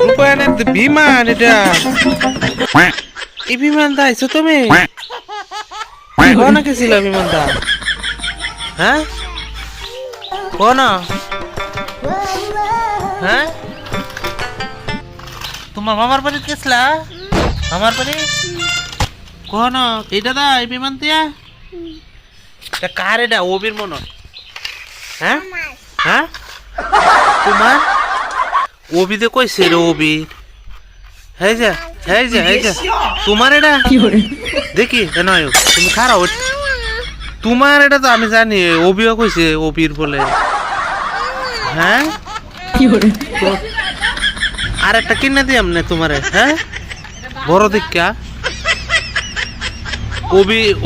রূপায়ণের বিমান এটা। এই বিমানটা আইছো তুমি? কোন গেছিল বিমানটা? হ্যাঁ কোন? হ্যাঁ তোমার মামার বাড়ি গেছিলা? মামার বাড়ি কোন? এইটা দা এই বিমান দিয়া কার এটা? ওবির মনে হয়। হ্যাঁ হ্যাঁ তোমার ওবিতে কইছে রে ওবি। এই যে এই যে এই যে তোমার এটা দেখি নয় তুমি খারাপ তোমার এটা তো আমি জানি ওবিও কইছে ওবির বলে। হ্যাঁ আর একটা কিনে দিই আমনে তোমারে। হ্যাঁ বড় দীক্ষা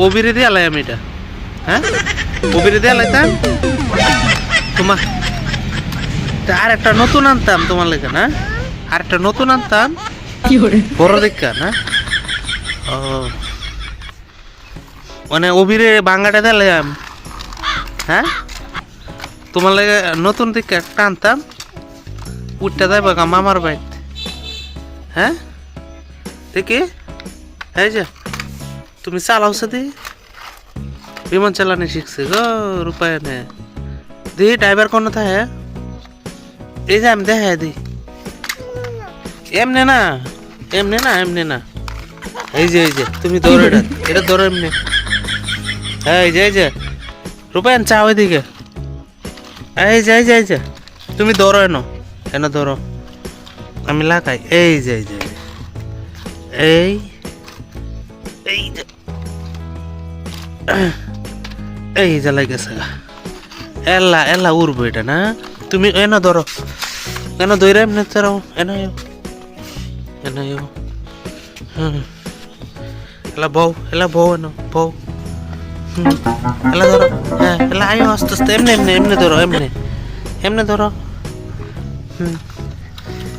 ওবিরে দিয়ে আলাই আমি এটা। হ্যাঁ ওবিরে দিয়ে আলাইতাম তোমার। আর একটা নতুন আনতাম তোমার লেগে না? আর একটা নতুন আনতাম বড় দীক্ষা না? ও মানে ওবিরে বাঙ্গাটা দিলাম। হ্যাঁ তোমার লেগে নতুন দিকে একটা আনতাম উঠটা যাইব মামার বাইক। হ্যাঁ দেখি এই যে তুমি চালাওছে দি বিমান চালানি শিখছে গো রূপায়ণে। দি ড্রাইভার কোন থাকে? এই যে আমি দেখা দি এমনে না এমনি না এমনি না। এই যে তুমি দৌড় এটা দৌড় এমনি। এই যে রূপায়ণ চা ওইদিকে। এই যে তুমি দৌড়ো এন দৌড়ো আমি লাগাই। এই যে এই এই যে এই যে লাগেছে এলা উড়বো এটা না? তুমি এন ধরো এন দৌড়ে এমনি ধরো এন এলা বউ এন বউ এলা ধরো। হ্যাঁ এলা আয়ো আস্তে আস্তে এমনি ধরো এমনি ধরো।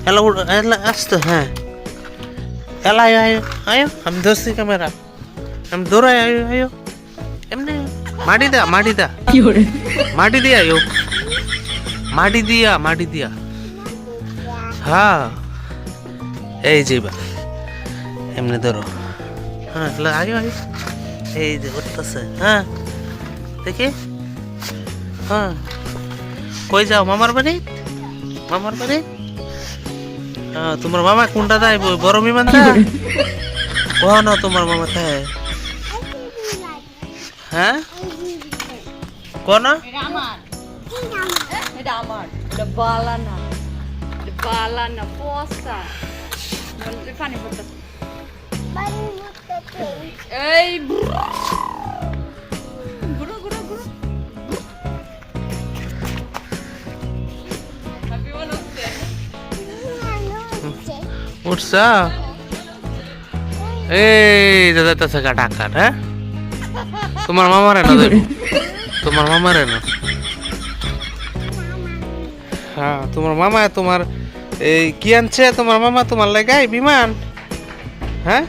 এলা এলা আস্তে। হ্যাঁ এলা আয়ো আমি ধরছি ক্যামেরা আমি দৌড়াই আয়ো এমনি মাটি দিয়া আয়ো মাটি দিয়া। হ্যাঁ এই যে এমনি ধরো। হ্যাঁ আয়ো এই যে উঠতেছে। হ্যাঁ দেখি। হ্যাঁ কই যাও? মামার বাড়ি তোমার মামা কোনটা দেয়? বড় বিমান কোন তোমার মামা দেয়? হ্যাঁ কোন? উঠছা? এই দাদা টাকা। হ্যাঁ তোমার মামার এনো তোমার মামার এনো। হ্যাঁ তোমার মামা তোমার এই কি আনছে তোমার মামা তোমার লাগাই বিমান? হ্যাঁ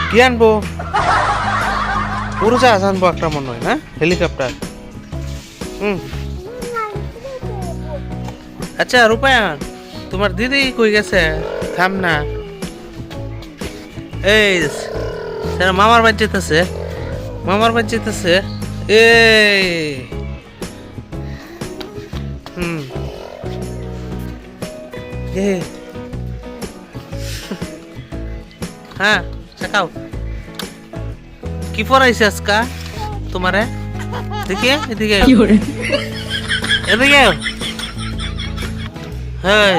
কি আনবো? উড়োজাহাজ আনবো একটা মনে হয় না? হেলিকপ্টার। আচ্ছা রূপায়ণ তোমার দিদি কই গেছে? থাম না এই মামার বাড়ি যেতেছে এই হ্যাঁ শেখাও কি পড়াইছে আজকা তোমারে? দেখি এদিকে হ্যাঁ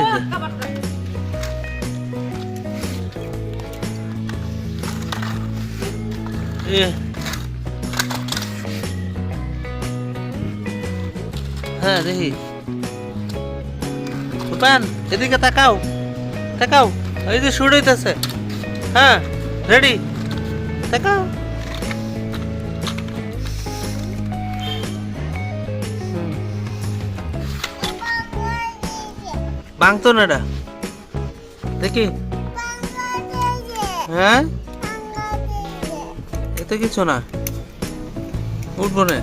হ্যাঁ দেখি রূপায়ণ এদিকে তাকাও এই যে শুট হইতেছে। হ্যাঁ রেডি তাকাও। ভাঙতো না এটা দেখি। হ্যাঁ এতে কিছু না উঠবো না।